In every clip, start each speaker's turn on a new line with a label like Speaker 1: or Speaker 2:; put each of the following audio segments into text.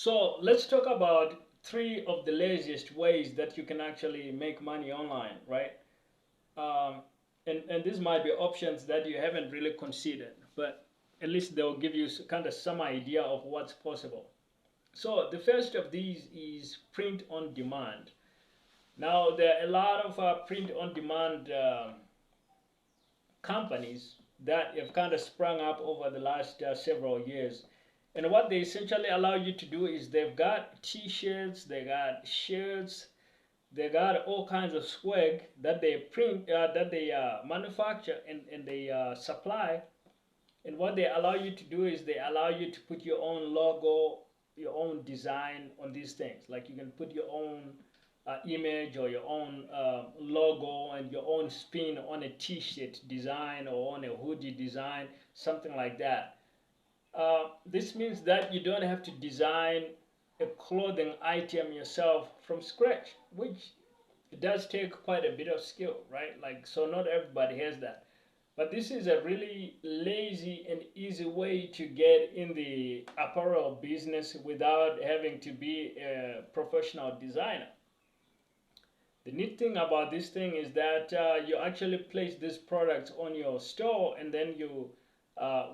Speaker 1: So let's talk about three of the laziest ways that you can actually make money online, right? Um, and these might be options that you haven't really considered, but at least they'll give you kind of some idea of what's possible. So the first of these is print on demand. Now there are a lot of print on demand companies that have kind of sprung up over the last several years. And what they essentially allow you to do is they've got t-shirts, they got shirts, they got all kinds of swag that they print, that they manufacture and they supply. And what they allow you to do is they allow you to put your own logo, your own design on these things. Like you can put your own image or your own logo and your own spin on a t-shirt design or on a hoodie design, something like that. This means that you don't have to design a clothing item yourself from scratch, which it does take quite a bit of skill, right? Like, so not everybody has that. But this is a really lazy and easy way to get in the apparel business without having to be a professional designer. The neat thing about this thing is that you actually place these products on your store, and then you,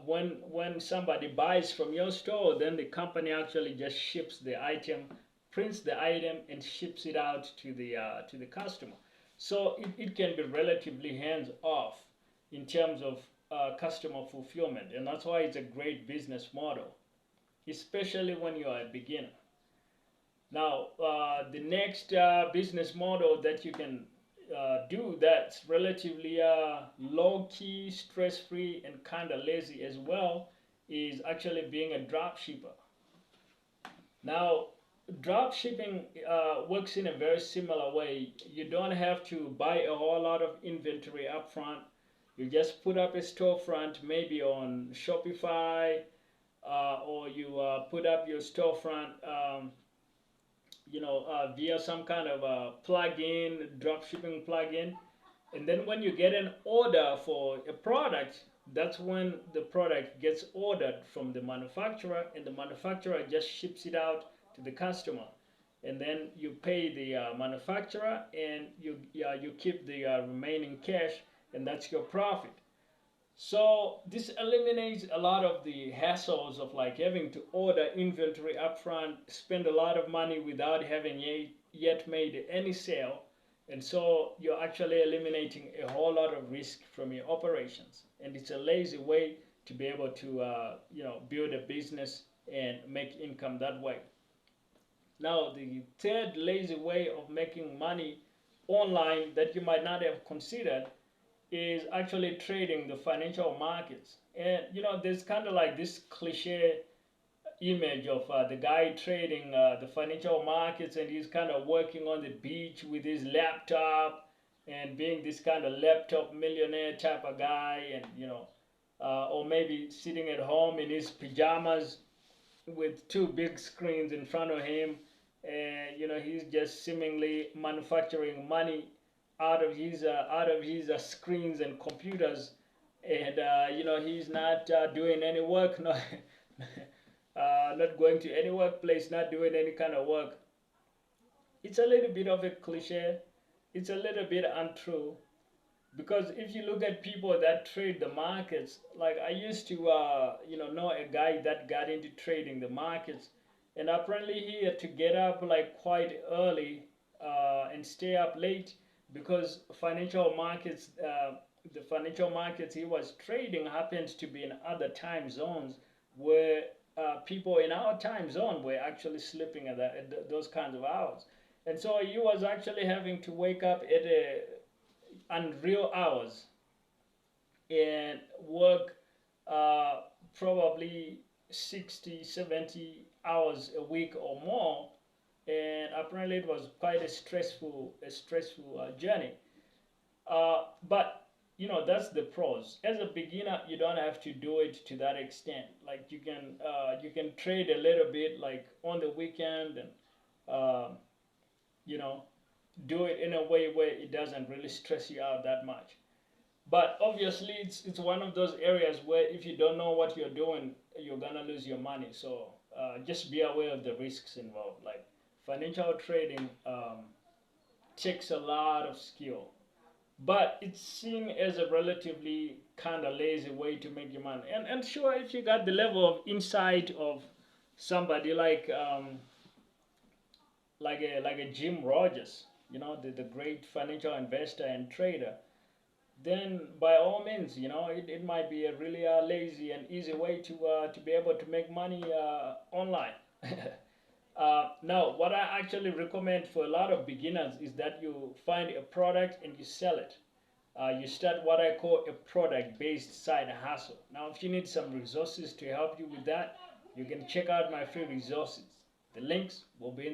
Speaker 1: when somebody buys from your store, then the company actually just ships the item, prints the item, and ships it out to the customer. So it can be relatively hands off in terms of customer fulfillment, and that's why it's a great business model, especially when you are a beginner. Now, the next business model that you can do that's relatively low-key, stress-free, and kind of lazy as well is actually being a drop shipper. Now, drop shipping works in a very similar way. You don't have to buy a whole lot of inventory upfront. You just put up a storefront, maybe on Shopify, or you put up your storefront via some kind of a plugin, dropshipping plugin. And then when you get an order for a product, that's when the product gets ordered from the manufacturer, and the manufacturer just ships it out to the customer. And then you pay the manufacturer, and you keep the remaining cash, and that's your profit. So this eliminates a lot of the hassles of like having to order inventory upfront, spend a lot of money without having yet made any sale. And so you're actually eliminating a whole lot of risk from your operations. And it's a lazy way to be able to build a business and make income that way. Now, the third lazy way of making money online that you might not have considered is actually trading the financial markets. And there's kind of like this cliche image of the guy trading the financial markets, and he's kind of working on the beach with his laptop and being this kind of laptop millionaire type of guy, and or maybe sitting at home in his pajamas with two big screens in front of him, and he's just seemingly manufacturing money out of his screens and computers, and he's not doing any work, no, not going to any workplace, not doing any kind of work. It's a little bit of a cliche. It's a little bit untrue, because if you look at people that trade the markets, like I used to know a guy that got into trading the markets, and apparently he had to get up like quite early and stay up late, because the financial markets he was trading happens to be in other time zones where people in our time zone were actually sleeping at those kinds of hours. And so he was actually having to wake up at unreal hours and work probably 60, 70 hours a week or more. And apparently it was quite a stressful journey. But that's the pros. As a beginner, you don't have to do it to that extent. Like you can trade a little bit like on the weekend, and you know do it in a way where it doesn't really stress you out that much. But obviously, it's one of those areas where if you don't know what you're doing, you're gonna lose your money. So just be aware of the risks involved. Like financial trading takes a lot of skill, but it's seen as a relatively kind of lazy way to make your money. And sure, if you got the level of insight of somebody like a Jim Rogers, the great financial investor and trader, then by all means, it might be a really lazy and easy way to be able to make money online. Now, what I actually recommend for a lot of beginners is that you find a product and you sell it. You start what I call a product-based side hustle. Now, if you need some resources to help you with that, you can check out my free resources. The links will be in